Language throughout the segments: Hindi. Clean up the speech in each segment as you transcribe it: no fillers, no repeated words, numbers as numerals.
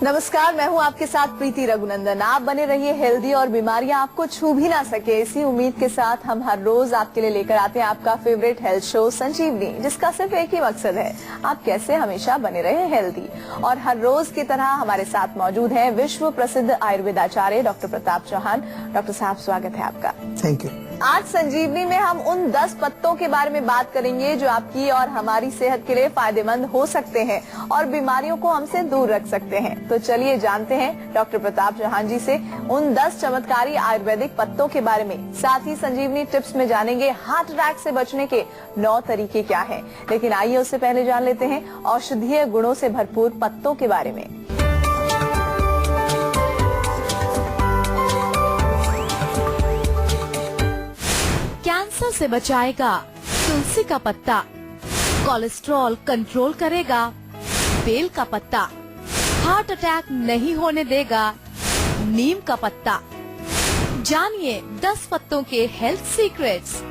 नमस्कार, मैं हूं आपके साथ प्रीति रघुनंदन। आप बने रहिए हेल्दी और बीमारियां आपको छू भी ना सके, इसी उम्मीद के साथ हम हर रोज आपके लिए लेकर आते हैं आपका फेवरेट हेल्थ शो संजीवनी, जिसका सिर्फ एक ही मकसद है, आप कैसे हमेशा बने रहे हेल्दी। और हर रोज की तरह हमारे साथ मौजूद है विश्व प्रसिद्ध आयुर्वेदाचार्य डॉक्टर प्रताप चौहान। डॉक्टर साहब, स्वागत है आपका। Thank you. आज संजीवनी में हम उन 10 पत्तों के बारे में बात करेंगे जो आपकी और हमारी सेहत के लिए फायदेमंद हो सकते हैं और बीमारियों को हमसे दूर रख सकते हैं। तो चलिए जानते हैं डॉक्टर प्रताप चौहान जी से उन 10 चमत्कारी आयुर्वेदिक पत्तों के बारे में। साथ ही संजीवनी टिप्स में जानेंगे हार्ट अटैक से बचने के 9 तरीके क्या हैं। लेकिन आइए उससे पहले जान लेते हैं औषधीय गुणों से भरपूर पत्तों के बारे में। कैंसर से बचाएगा तुलसी का पत्ता, कोलेस्ट्रॉल कंट्रोल करेगा बेल का पत्ता, हार्ट अटैक नहीं होने देगा नीम का पत्ता। जानिए 10 पत्तों के हेल्थ सीक्रेट्स।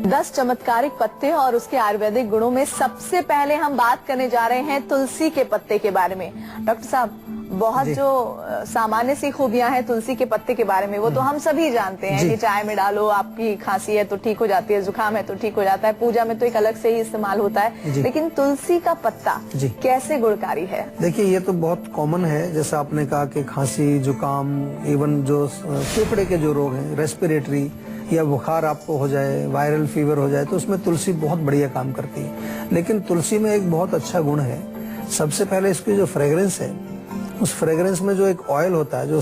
10 चमत्कारिक पत्ते और उसके आयुर्वेदिक गुणों में सबसे पहले हम बात करने जा रहे हैं तुलसी के पत्ते के बारे में। डॉक्टर साहब, बहुत जो सामान्य सी खूबियां हैं तुलसी के पत्ते के बारे में, वो तो हम सभी जानते हैं कि चाय में डालो, आपकी खांसी है तो ठीक हो जाती है, जुकाम है तो ठीक हो जाता है, पूजा में तो एक अलग से ही इस्तेमाल होता है। लेकिन तुलसी का पत्ता कैसे गुणकारी है? देखिए, ये तो बहुत कॉमन है, जैसा आपने कहा कि खांसी, जुकाम, इवन जो फेफड़े के जो रोग हैं, रेस्पिरेटरी या बुखार आपको हो जाए, वायरल फीवर हो जाए, तो उसमें तुलसी बहुत बढ़िया काम करती है। लेकिन तुलसी में एक बहुत अच्छा गुण है। सबसे पहले इसकी जो फ्रेग्रेंस है, उस फ्रेग्रेंस में जो एक ऑयल होता है, जो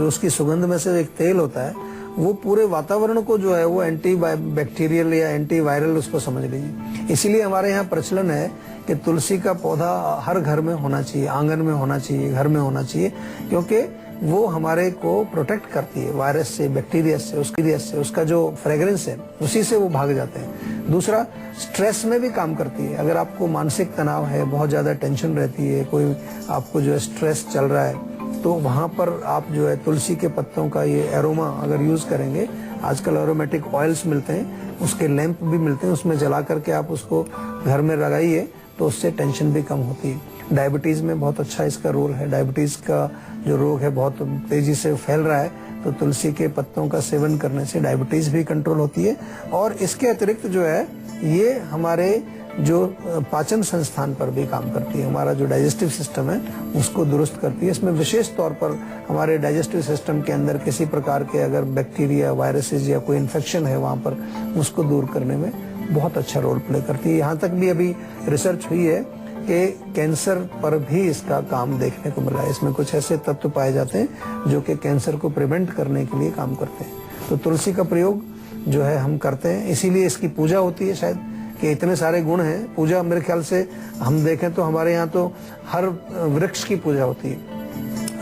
उसकी सुगंध में से एक तेल होता है, वो पूरे वातावरण को जो है वो एंटी बैक्टीरियल या एंटी वायरल उसको समझ लीजिए। इसीलिए हमारे यहाँ प्रचलन है कि तुलसी का पौधा हर घर में होना चाहिए, आंगन में होना चाहिए, घर में होना चाहिए, क्योंकि वो हमारे को प्रोटेक्ट करती है वायरस से, बैक्टीरिया से। उसका जो फ्रेग्रेंस है उसी से वो भाग जाते हैं। दूसरा, स्ट्रेस में भी काम करती है। अगर आपको मानसिक तनाव है, बहुत ज्यादा टेंशन रहती है, कोई आपको जो है स्ट्रेस चल रहा है, तो वहां पर आप जो है तुलसी के पत्तों का ये एरोमा अगर यूज करेंगे, आजकल एरोमेटिक ऑयल्स मिलते हैं, उसके लैंप भी मिलते हैं, उसमें जला करके आप उसको घर में लगाइए तो उससे टेंशन भी कम होती है। डायबिटीज में बहुत अच्छा इसका रोल है। डायबिटीज का जो रोग है बहुत तेजी से फैल रहा है, तो तुलसी के पत्तों का सेवन करने से डायबिटीज भी कंट्रोल होती है। और इसके अतिरिक्त जो है ये हमारे जो पाचन संस्थान पर भी काम करती है। हमारा जो डाइजेस्टिव सिस्टम है उसको दुरुस्त करती है। इसमें विशेष तौर पर हमारे डाइजेस्टिव सिस्टम के अंदर किसी प्रकार के अगर बैक्टीरिया, वायरसेस या कोई इन्फेक्शन है वहाँ पर, उसको दूर करने में बहुत अच्छा रोल प्ले करती है। यहाँ तक भी अभी रिसर्च हुई है कि कैंसर पर भी इसका काम देखने को मिला है। इसमें कुछ ऐसे तत्व पाए जाते हैं जो कि कैंसर को प्रिवेंट करने के लिए काम करते हैं। तो तुलसी का प्रयोग जो है हम करते हैं, इसीलिए इसकी पूजा होती है शायद, कि इतने सारे गुण हैं। पूजा मेरे ख्याल से हम देखें तो हमारे यहाँ तो हर वृक्ष की पूजा होती है।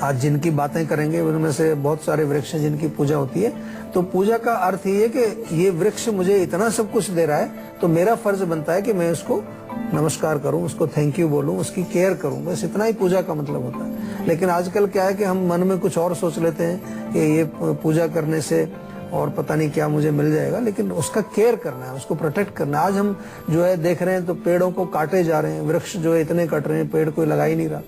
आज जिनकी बातें करेंगे उनमें से बहुत सारे वृक्ष हैं जिनकी पूजा होती है। तो पूजा का अर्थ ये है कि ये वृक्ष मुझे इतना सब कुछ दे रहा है, तो मेरा फर्ज बनता है कि मैं उसको नमस्कार करूं, उसको थैंक यू बोलूं, उसकी केयर करूं। बस इतना ही पूजा का मतलब होता है। लेकिन आजकल क्या है कि हम मन में कुछ और सोच लेते हैं कि ये पूजा करने से और पता नहीं क्या मुझे मिल जाएगा, लेकिन उसका केयर करना है, उसको प्रोटेक्ट करना है। आज हम जो है देख रहे हैं तो पेड़ों को काटे जा रहे हैं, वृक्ष जो है इतने कट रहे हैं, पेड़ कोई लगा ही नहीं रहा,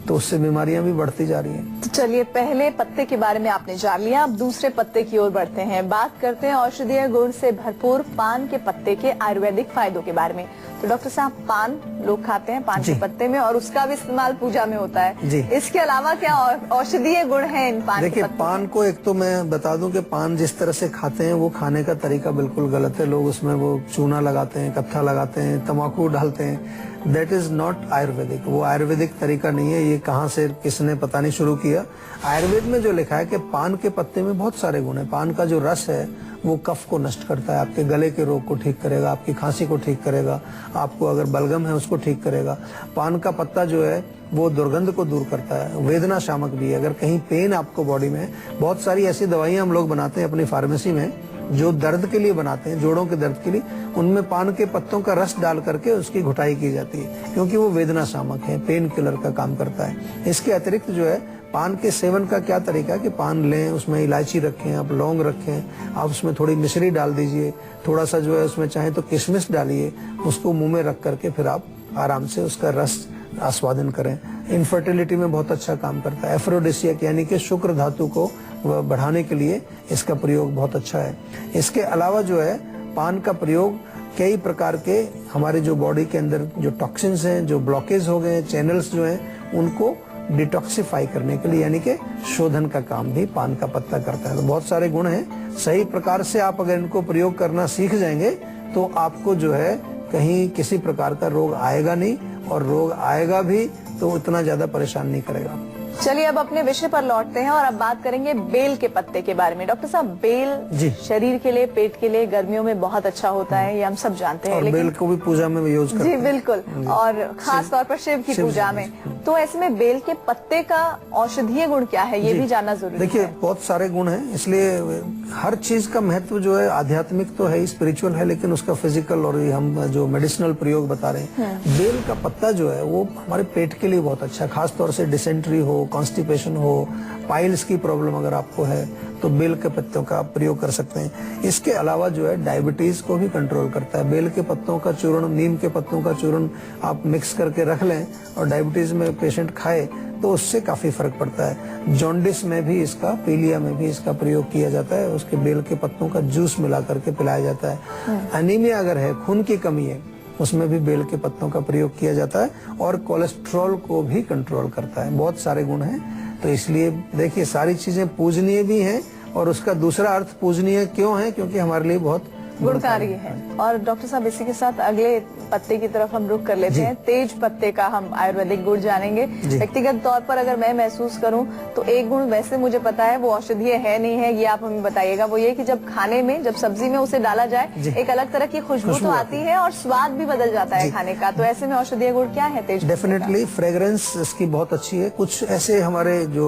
तो उससे बीमारियां भी बढ़ती जा रही हैं। तो चलिए, पहले पत्ते के बारे में आपने जान लिया, अब दूसरे पत्ते की ओर बढ़ते हैं। बात करते हैं औषधीय गुण से भरपूर पान के पत्ते के आयुर्वेदिक फायदों के बारे में। तो डॉक्टर साहब, पान लोग खाते हैं पान के पत्ते में, और उसका भी इस्तेमाल पूजा में होता है। इसके अलावा क्या औषधीय गुण है इन पान? देखिए, पान को एक तो मैं बता दूं कि पान जिस तरह से खाते हैं वो खाने का तरीका बिल्कुल गलत है। लोग उसमें वो चूना लगाते हैं, कत्था लगाते हैं, तम्बाकू डालते हैं। That is not Ayurvedic. वो आयुर्वेदिक तरीका नहीं है। ये कहाँ से किसने पता नहीं शुरू किया। आयुर्वेद में जो लिखा है कि पान के पत्ते में बहुत सारे गुण है। पान का जो रस है वो कफ को नष्ट करता है, आपके गले के रोग को ठीक करेगा, आपकी खांसी को ठीक करेगा, आपको अगर बलगम है उसको ठीक करेगा। पान का पत्ता जो है वो दुर्गंध को दूर करता है, वेदना शामक भी है। अगर कहीं पेन आपको बॉडी में, बहुत सारी ऐसी दवाइयां हम लोग बनाते हैं अपनी फार्मेसी में जो दर्द के लिए बनाते हैं, जोड़ों के दर्द के लिए, उनमें पान के पत्तों का रस डाल करके उसकी घुटाई की जाती है, क्योंकि वो वेदना शामक है, पेन किलर का काम करता है। इसके अतिरिक्त जो है पान के सेवन का क्या तरीका है कि पान लें, उसमें इलायची रखें, आप लौंग रखें, आप उसमें थोड़ी मिश्री डाल दीजिए, थोड़ा सा जो है उसमें चाहे तो किशमिश डालिए, उसको मुंह में रख करके फिर आप आराम से उसका रस आस्वादन करें। इनफर्टिलिटी में बहुत अच्छा काम करता है। एफ्रोडिसियक यानी कि शुक्र धातु को बढ़ाने के लिए इसका प्रयोग बहुत अच्छा है। इसके अलावा जो है पान का प्रयोग कई प्रकार के हमारे जो बॉडी के अंदर जो टॉक्सिन्स हैं, जो ब्लॉकेज हो गए, चैनल्स जो हैं, उनको डिटॉक्सिफाई करने के लिए यानी कि शोधन का काम भी पान का पत्ता करता है। तो बहुत सारे गुण हैं। सही प्रकार से आप अगर इनको प्रयोग करना सीख जाएंगे तो आपको जो है कहीं किसी प्रकार का रोग आएगा नहीं, और रोग आएगा भी तो इतना ज्यादा परेशान नहीं करेगा। चलिए अब अपने विषय पर लौटते हैं और अब बात करेंगे बेल के पत्ते के बारे में। डॉक्टर साहब, बेल शरीर के लिए, पेट के लिए गर्मियों में बहुत अच्छा होता है, ये हम सब जानते हैं। और लेकिन बेल को भी पूजा में यूज करते हैं। जी बिल्कुल, और खास तौर पर शिव की पूजा में। तो ऐसे में बेल के पत्ते का औषधीय गुण क्या है, ये भी जानना जरूरी है। देखिए बहुत सारे गुण हैं, इसलिए हर चीज का महत्व जो है आध्यात्मिक तो है, स्पिरिचुअल है, लेकिन उसका फिजिकल और हम जो मेडिसिनल प्रयोग बता रहे हैं। बेल का पत्ता जो है वो हमारे पेट के लिए बहुत अच्छा है, खासतौर से डिसेंट्री हो, कॉन्स्टिपेशन हो, पाइल्स की प्रॉब्लम अगर आपको है तो बेल के पत्तों का आप प्रयोग कर सकते हैं। इसके अलावा जो है डायबिटीज को भी कंट्रोल करता है। बेल के पत्तों का चूर्ण, नीम के पत्तों का चूर्ण आप मिक्स करके रख लें और डायबिटीज में पेशेंट खाए तो उससे काफी फर्क पड़ता है। जॉन्डिस में भी इसका, पीलिया में भी इसका प्रयोग किया जाता है, उसके बेल के पत्तों का जूस मिला करके पिलाया जाता है। एनीमिया अगर है, खून की कमी है, उसमें भी बेल के पत्तों का प्रयोग किया जाता है, और कोलेस्ट्रॉल को भी कंट्रोल करता है। बहुत सारे गुण हैं, तो इसलिए देखिए सारी चीजें पूजनीय भी हैं, और उसका दूसरा अर्थ पूजनीय क्यों है, क्योंकि हमारे लिए बहुत गुणकारी है। और डॉक्टर साहब इसी के साथ अगले पत्ते की तरफ हम रुख कर लेते हैं। तेज पत्ते का हम आयुर्वेदिक गुण जानेंगे। व्यक्तिगत तौर पर अगर मैं महसूस करूं तो एक गुण वैसे मुझे पता है, वो औषधीय है नहीं है ये आप हमें बताइएगा। वो ये कि जब खाने में, जब सब्जी में उसे डाला जाए, एक अलग तरह की खुशबू तो आती है और स्वाद भी बदल जाता है खाने का। तो ऐसे में औषधीय गुण क्या है तेज? डेफिनेटली फ्रेग्रेंस इसकी बहुत अच्छी है। कुछ ऐसे हमारे जो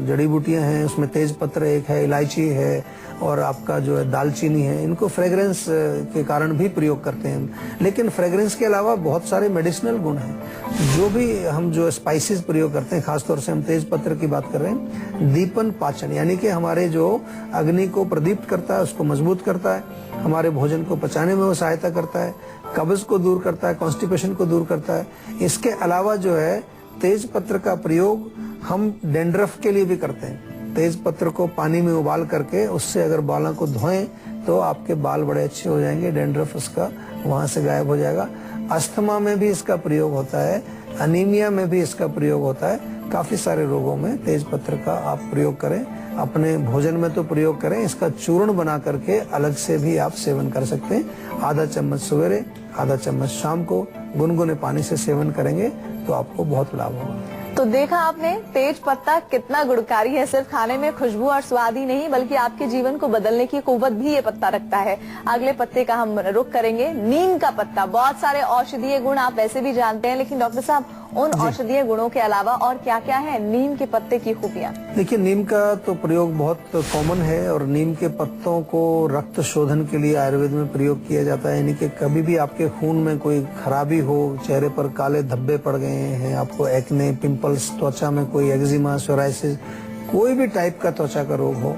जड़ी बूटियां हैं उसमें तेज पत्र एक है, इलायची है, और आपका जो है दालचीनी है, इनको फ्रेग्रेंस के कारण भी प्रयोग करते हैं। लेकिन फ्रेग्रेंस के अलावा बहुत सारे मेडिसिनल गुण हैं। जो भी हम जो स्पाइसेस प्रयोग करते हैं, खासतौर से हम तेज पत्र की बात कर रहे हैं, दीपन पाचन यानी कि हमारे जो अग्नि को प्रदीप्त करता है, उसको मजबूत करता है, हमारे भोजन को पचाने में वो सहायता करता है, कब्ज को दूर करता है, कॉन्स्टिपेशन को दूर करता है। इसके अलावा जो है तेज पत्र का प्रयोग हम डैंड्रफ के लिए भी करते हैं। तेज पत्र को पानी में उबाल करके उससे अगर बालों को धोएं तो आपके बाल बड़े अच्छे हो जाएंगे, डैंड्रफ उसका वहां से गायब हो जाएगा। अस्थमा में भी इसका प्रयोग होता है, अनीमिया में भी इसका प्रयोग होता है। काफी सारे रोगों में तेज पत्र का आप प्रयोग करें। अपने भोजन में तो प्रयोग करें, इसका चूर्ण बना करके अलग से भी आप सेवन कर सकते हैं। आधा चम्मच सवेरे, आधा चम्मच शाम को गुनगुने पानी से सेवन करेंगे तो आपको बहुत लाभ होगा। तो देखा आपने तेज पत्ता कितना गुणकारी है। सिर्फ खाने में खुशबू और स्वाद ही नहीं, बल्कि आपके जीवन को बदलने की कुव्वत भी ये पत्ता रखता है। अगले पत्ते का हम रुख करेंगे, नीम का पत्ता। बहुत सारे औषधीय गुण आप वैसे भी जानते हैं, लेकिन डॉक्टर साहब उन औषधीय गुणों के अलावा और क्या क्या है नीम के पत्ते की खूबियाँ? देखिए नीम का तो प्रयोग बहुत कॉमन है, और नीम के पत्तों को रक्त शोधन के लिए आयुर्वेद में प्रयोग किया जाता है। यानी कि कभी भी आपके खून में कोई खराबी हो, चेहरे पर काले धब्बे पड़ गए हैं, आपको एक्ने, पिंपल्स, त्वचा में कोई एक्जिमा, सोराइसिस, कोई भी टाइप का त्वचा का रोग हो,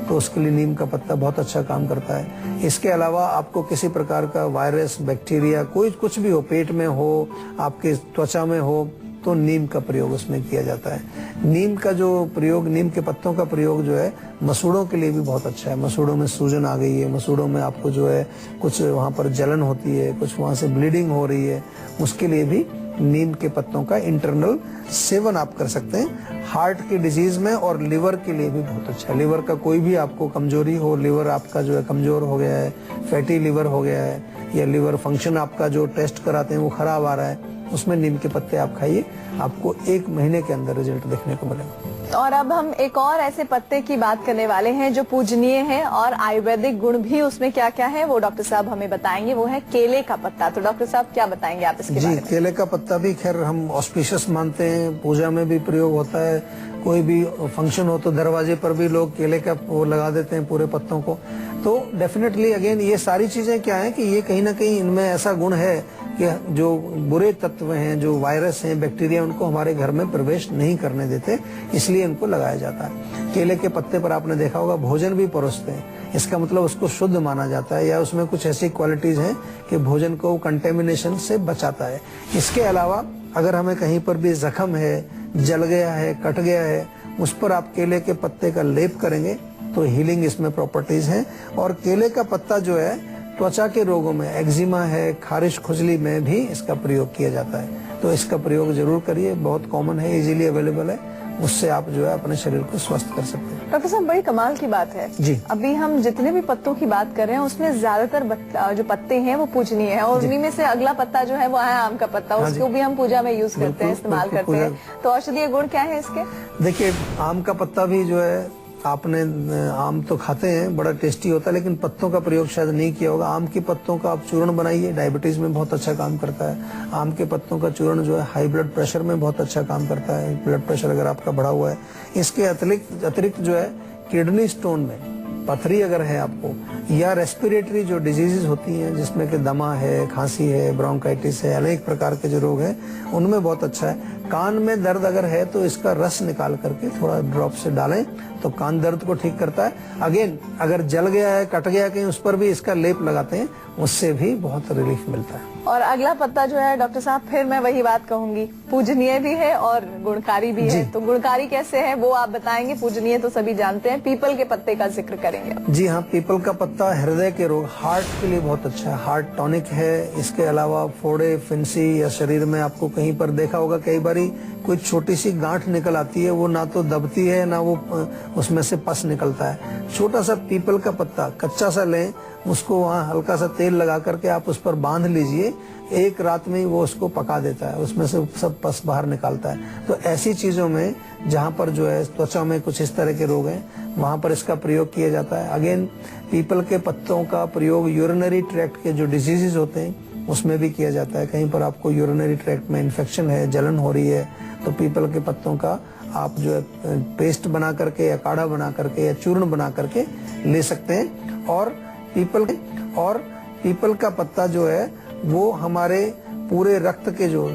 तो उसके लिए नीम का पत्ता बहुत अच्छा काम करता है। इसके अलावा आपको किसी प्रकार का वायरस, बैक्टीरिया, कोई कुछ भी हो, पेट में हो, आपके त्वचा में हो, तो नीम का प्रयोग उसमें किया जाता है। नीम का जो प्रयोग, नीम के पत्तों का प्रयोग जो है मसूड़ों के लिए भी बहुत अच्छा है। मसूड़ों में सूजन आ गई है, मसूड़ों में आपको जो है कुछ वहाँ पर जलन होती है, कुछ वहाँ से ब्लीडिंग हो रही है, उसके लिए भी नीम के पत्तों का इंटरनल सेवन आप कर सकते हैं। हार्ट की डिजीज में और लिवर के लिए भी बहुत अच्छा है। लिवर का कोई भी आपको कमजोरी हो, लिवर आपका जो है कमजोर हो गया है, फैटी लिवर हो गया है, या लिवर फंक्शन आपका जो टेस्ट कराते हैं वो खराब आ रहा है, उसमें नीम के पत्ते आप खाइए, आपको 1 महीने के अंदर रिजल्ट देखने को मिलेगा। और अब हम एक और ऐसे पत्ते की बात करने वाले हैं जो पूजनीय है, और आयुर्वेदिक गुण भी उसमें क्या क्या है वो डॉक्टर साहब हमें बताएंगे। वो है केले का पत्ता। तो डॉक्टर साहब क्या बताएंगे आप इसके बारे में? केले का पत्ता भी खैर हम ऑस्पिशियस मानते हैं, पूजा में भी प्रयोग होता है। कोई भी फंक्शन हो तो दरवाजे पर भी लोग केले का वो लगा देते हैं पूरे पत्तों को। तो डेफिनेटली अगेन ये सारी चीजें क्या है कि ये कहीं ना कहीं इनमें ऐसा गुण है कि जो बुरे तत्व हैं, जो वायरस हैं, बैक्टीरिया, उनको हमारे घर में प्रवेश नहीं करने देते, इसलिए इनको लगाया जाता है। केले के पत्ते पर आपने देखा होगा भोजन भी परोसते हैं, इसका मतलब उसको शुद्ध माना जाता है, या उसमें कुछ ऐसी क्वालिटीज हैं कि भोजन को कंटेमिनेशन से बचाता है। इसके अलावा अगर हमें कहीं पर भी जख्म है जल गया है, कट गया है, उस पर आप केले के पत्ते का लेप करेंगे तो हीलिंग इसमें प्रॉपर्टीज हैं। और केले का पत्ता जो है त्वचा के रोगों में, एक्जिमा है, खारिश खुजली में भी इसका प्रयोग किया जाता है। तो इसका प्रयोग जरूर करिए, बहुत कॉमन है, इजीली अवेलेबल है, उससे आप जो है अपने शरीर को स्वस्थ कर सकते हैं। डॉक्टर साहब, बड़ी कमाल की बात है जी। अभी हम जितने भी पत्तों की बात कर रहे हैं उसमें ज्यादातर जो पत्ते हैं वो पूजनीय है, और उन्हीं में से अगला पत्ता जो है वो है आम का पत्ता। हाँ उसको भी हम पूजा में यूज करते हैं, इस्तेमाल करते हैं। तो औषधीय गुण क्या है इसके? देखिए, आम का पत्ता भी जो है, आपने आम तो खाते हैं, बड़ा टेस्टी होता है, लेकिन पत्तों का प्रयोग शायद नहीं किया होगा। आम के पत्तों का आप चूर्ण बनाइए, डायबिटीज में बहुत अच्छा काम करता है। आम के पत्तों का चूर्ण जो है हाई ब्लड प्रेशर में बहुत अच्छा काम करता है, ब्लड प्रेशर अगर आपका बढ़ा हुआ है। इसके अतिरिक्त जो है किडनी स्टोन में पथरी अगर है आपको, या रेस्पिरेटरी जो डिजीजेज होती हैं जिसमें कि दमा है, खांसी है, ब्रोंकाइटिस है, अनेक प्रकार के जो रोग हैं उनमें बहुत अच्छा है। कान में दर्द अगर है तो इसका रस निकाल करके थोड़ा ड्रॉप से डालें तो कान दर्द को ठीक करता है। अगेन, अगर जल गया है, कट गया कहीं, उस पर भी इसका लेप लगाते हैं, उससे भी बहुत रिलीफ मिलता है। और अगला पत्ता जो है डॉक्टर साहब, फिर मैं वही बात कहूंगी, पूजनीय भी है और गुणकारी भी है। तो गुणकारी कैसे है वो आप बताएंगे, पूजनीय तो सभी जानते हैं। पीपल के पत्ते का जिक्र करेंगे। जी हाँ, पीपल का पत्ता हृदय के रोग, हार्ट के लिए बहुत अच्छा है, हार्ट टॉनिक है। इसके अलावा फोड़े, फिंसी या शरीर में आपको कहीं पर देखा होगा कई बारी कोई छोटी सी गांठ निकल आती है, वो ना तो दबती है ना वो उसमें से पस निकलता है। छोटा सा पीपल का पत्ता कच्चा सा लें, उसको वहाँ हल्का सा तेल लगा करके आप उस पर बांध लीजिए, एक रात में ही वो उसको पका देता है, उसमें से सब पस बाहर निकालता है। तो ऐसी चीजों में जहाँ पर जो है त्वचा में कुछ इस तरह के रोग हैं, वहाँ पर इसका प्रयोग किया जाता है। अगेन, पीपल के पत्तों का प्रयोग यूरिनरी ट्रैक्ट के जो डिजीजेज होते हैं उसमें भी किया जाता है। कहीं पर आपको यूरिनरी ट्रैक्ट में इन्फेक्शन है, जलन हो रही है, तो पीपल के पत्तों का आप जो है पेस्ट बना करके या काढ़ा बना करके या चूर्ण बना करके ले सकते हैं। और पीपल का पत्ता जो है वो हमारे पूरे रक्त के जो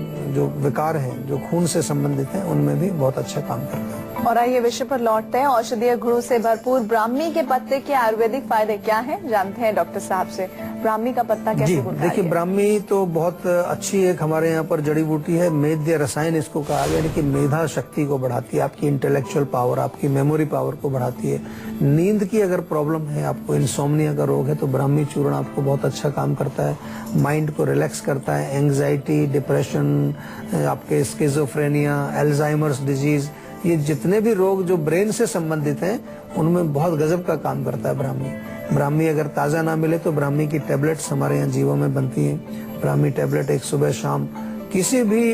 विकार हैं, जो खून से संबंधित हैं, उनमें भी बहुत अच्छा काम करता है। और आइए विषय पर लौटते हैं। औषधीय गुणों से भरपूर ब्राह्मी के पत्ते के आयुर्वेदिक फायदे क्या हैं, जानते हैं डॉक्टर साहब से। ब्राह्मी का पत्ता कैसे गुणकारी है? देखिए, ब्राह्मी तो बहुत अच्छी एक हमारे यहाँ पर जड़ी बूटी है, मेध्य रसायन इसको कहा गया, यानी कि मेधा शक्ति को बढ़ाती है, आपकी इंटेलेक्चुअल पावर, आपकी मेमोरी पावर को बढ़ाती है। नींद की अगर प्रॉब्लम है, आपको इंसोम्निया का रोग है, तो ब्राह्मी चूर्ण आपको बहुत अच्छा काम करता है, माइंड को रिलैक्स करता है। एंग्जाइटी, डिप्रेशन, आपके स्किज़ोफ्रेनिया, अल्जाइमर्स डिजीज, ये जितने भी रोग जो ब्रेन से संबंधित हैं उनमें बहुत गजब का काम करता है ब्राह्मी। ब्राह्मी अगर ताज़ा ना मिले तो ब्राह्मी की टेबलेट्स हमारे यहाँ जीवों में बनती हैं। ब्राह्मी टेबलेट एक सुबह शाम किसी भी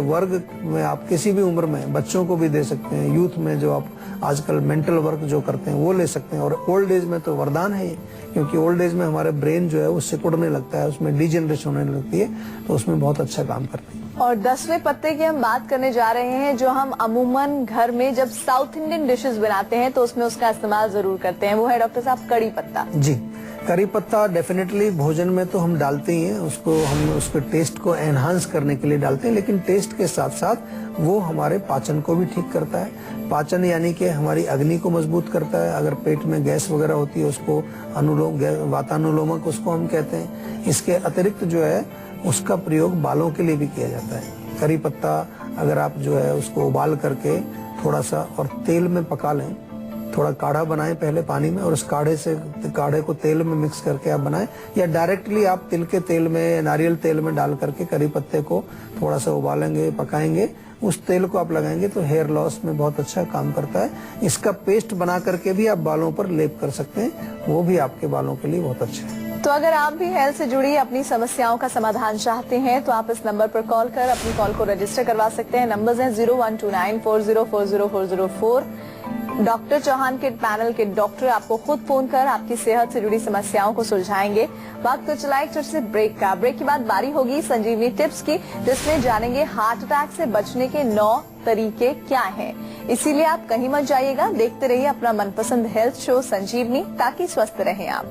वर्ग में, आप किसी भी उम्र में बच्चों को भी दे सकते हैं, यूथ में जो आप आजकल मेंटल वर्क जो करते हैं वो ले सकते हैं। और ओल्ड एज में तो वरदान है ये, क्योंकि ओल्ड एज में हमारे ब्रेन जो है वो सिकुड़ने लगता है, उसमें डिजेनरेशन होने लगती है, तो उसमें बहुत अच्छा काम करती है। और 10वें पत्ते की हम बात करने जा रहे हैं, जो हम अमूमन घर में जब साउथ इंडियन डिशेस बनाते हैं तो उसमें उसका इस्तेमाल जरूर करते हैं, वो है डॉक्टर साहब कड़ी पत्ता। जी, करी पत्ता डेफिनेटली भोजन में तो हम डालते ही हैं, उसको हम उसके टेस्ट को एनहांस करने के लिए डालते हैं, लेकिन टेस्ट के साथ साथ वो हमारे पाचन को भी ठीक करता है। पाचन यानी कि हमारी अग्नि को मजबूत करता है। अगर पेट में गैस वगैरह होती है उसको वातानुलोमक उसको हम कहते हैं। इसके अतिरिक्त जो है उसका प्रयोग बालों के लिए भी किया जाता है। करी पत्ता अगर आप जो है उसको उबाल करके थोड़ा सा और तेल में पका लें, थोड़ा काढ़ा बनाएं पहले पानी में, और उस काढ़े को तेल में मिक्स करके आप बनाएं, या डायरेक्टली आप तिल के तेल में, नारियल तेल में डाल करके करी पत्ते को थोड़ा सा उबालेंगे, पकाएंगे, उस तेल को आप लगाएंगे तो हेयर लॉस में बहुत अच्छा काम करता है। इसका पेस्ट बना करके भी आप बालों पर लेप कर सकते हैं, वो भी आपके बालों के लिए बहुत अच्छा है। तो अगर आप भी हेल्थ से जुड़ी अपनी समस्याओं का समाधान चाहते हैं तो आप इस नंबर पर कॉल कर अपनी कॉल को रजिस्टर करवा सकते हैं। नंबर्स हैं 0129404004। डॉक्टर चौहान के पैनल के डॉक्टर आपको खुद फोन कर आपकी सेहत से जुड़ी समस्याओं को सुलझाएंगे। वक्त तो चला एक छोटे से ब्रेक का। ब्रेक के बाद बारी होगी संजीवनी टिप्स की, जिसमें जानेंगे हार्ट अटैक से बचने के 9 तरीके क्या हैं। इसीलिए आप कहीं मत जाइएगा, देखते रहिए अपना मनपसंद हेल्थ शो संजीवनी, ताकि स्वस्थ रहें आप।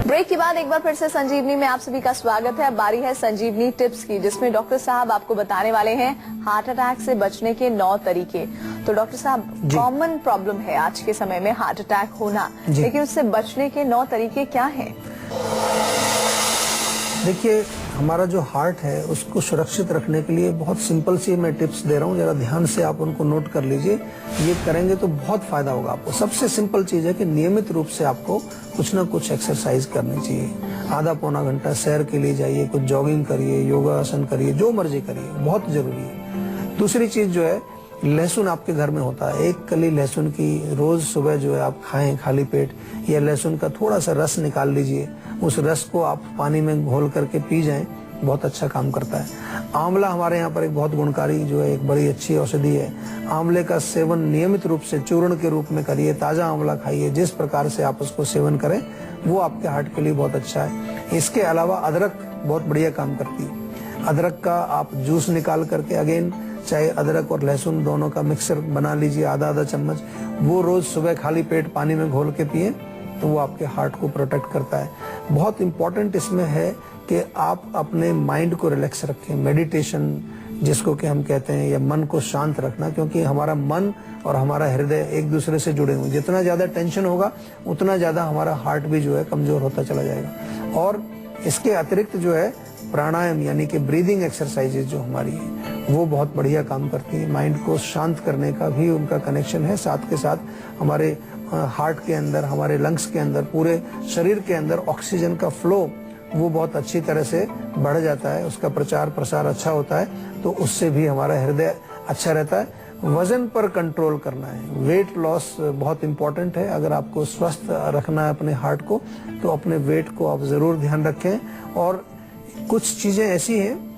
ब्रेक के बाद एक बार फिर से संजीवनी में आप सभी का स्वागत है। बारी है संजीवनी टिप्स की, जिसमें डॉक्टर साहब आपको बताने वाले हैं हार्ट अटैक से बचने के 9 तरीके। तो डॉक्टर साहब, कॉमन प्रॉब्लम है आज के समय में हार्ट अटैक होना, लेकिन उससे बचने के 9 तरीके क्या हैं? देखिए, हमारा जो हार्ट है उसको सुरक्षित रखने के लिए बहुत सिंपल सी मैं टिप्स दे रहा हूँ, जरा ध्यान से आप उनको नोट कर लीजिए। ये करेंगे तो बहुत फायदा होगा आपको। सबसे सिंपल चीज है कि नियमित रूप से आपको कुछ ना कुछ एक्सरसाइज करनी चाहिए। आधा पौना घंटा सैर के लिए जाइए, कुछ जॉगिंग करिए, योगासन करिए, जो मर्जी करिए, बहुत जरूरी है। दूसरी चीज जो है, लहसुन आपके घर में होता है, एक कली लहसुन की रोज सुबह जो है आप खाएं खाली पेट, या लहसुन का थोड़ा सा रस निकाल लीजिए, उस रस को आप पानी में घोल करके पी जाएं, बहुत अच्छा काम करता है। आंवला हमारे यहाँ पर एक बहुत गुणकारी जो है, एक बड़ी अच्छी औषधि है। आंवले का सेवन नियमित रूप से चूर्ण के रूप में करिए, ताजा आंवला खाइए। जिस प्रकार से आप उसको सेवन करें वो आपके हार्ट के लिए बहुत अच्छा है। इसके अलावा अदरक बहुत बढ़िया काम करती है। अदरक का आप जूस निकाल करके, अगेन चाहे अदरक और लहसुन दोनों का मिक्सर बना लीजिए, आधा आधा चम्मच, वो रोज सुबह खाली पेट पानी में घोल के पिए तो वो आपके हार्ट को प्रोटेक्ट करता है। बहुत इंपॉर्टेंट इसमें है कि आप अपने माइंड को रिलैक्स रखें, मेडिटेशन जिसको कि हम कहते हैं, या मन को शांत रखना, क्योंकि हमारा मन और हमारा हृदय एक दूसरे से जुड़े हुए। जितना ज्यादा टेंशन होगा उतना ज्यादा हमारा हार्ट भी जो है कमजोर होता चला जाएगा। और इसके अतिरिक्त जो है प्राणायाम यानी कि ब्रीदिंग एक्सरसाइजेज जो हमारी है वो बहुत बढ़िया काम करती है। माइंड को शांत करने का भी उनका कनेक्शन है। साथ के साथ हमारे हार्ट के अंदर, हमारे लंग्स के अंदर, पूरे शरीर के अंदर ऑक्सीजन का फ्लो वो बहुत अच्छी तरह से बढ़ जाता है, उसका प्रचार प्रसार अच्छा होता है, तो उससे भी हमारा हृदय अच्छा रहता है। वजन पर कंट्रोल करना है, वेट लॉस बहुत इंपॉर्टेंट है। अगर आपको स्वस्थ रखना है अपने हार्ट को तो अपने वेट को आप जरूर ध्यान रखें। और कुछ चीजें ऐसी हैं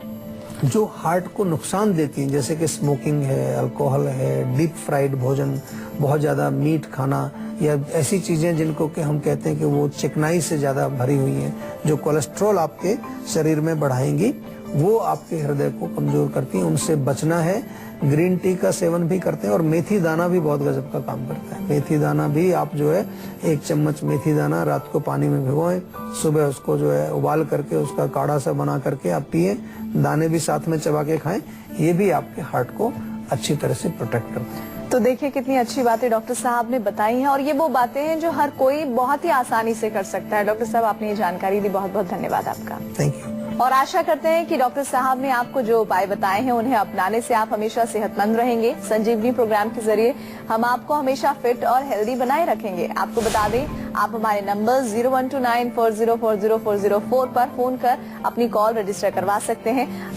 जो हार्ट को नुकसान देती हैं, जैसे कि स्मोकिंग है, अल्कोहल है, डीप फ्राइड भोजन, बहुत ज्यादा मीट खाना, या ऐसी चीजें जिनको कि हम कहते हैं कि वो चिकनाई से ज्यादा भरी हुई हैं, जो कोलेस्ट्रॉल आपके शरीर में बढ़ाएंगी, वो आपके हृदय को कमजोर करती हैं, उनसे बचना है। ग्रीन टी का सेवन भी करते हैं, और मेथी दाना भी बहुत गजब का काम करता है। मेथी दाना भी आप जो है 1 चम्मच मेथी दाना रात को पानी में भिगोएं, सुबह उसको जो है उबाल करके उसका काढ़ा सा बना करके आप पिए, दाने भी साथ में चबा के खाएं। ये भी आपके हार्ट को अच्छी तरह से प्रोटेक्ट करता है। तो देखिए कितनी अच्छी बातें डॉक्टर साहब ने बताई हैं, और ये वो बातें हैं जो हर कोई बहुत ही आसानी से कर सकता है। डॉक्टर साहब आपने ये जानकारी दी, बहुत बहुत धन्यवाद आपका। Thank you. और आशा करते हैं कि डॉक्टर साहब ने आपको जो उपाय बताए हैं उन्हें अपनाने से आप हमेशा सेहतमंद रहेंगे। संजीवनी प्रोग्राम के जरिए हम आपको हमेशा फिट और हेल्दी बनाए रखेंगे। आपको बता दें, आप हमारे नंबर 012940404004 पर फोन कर अपनी कॉल रजिस्टर करवा सकते हैं।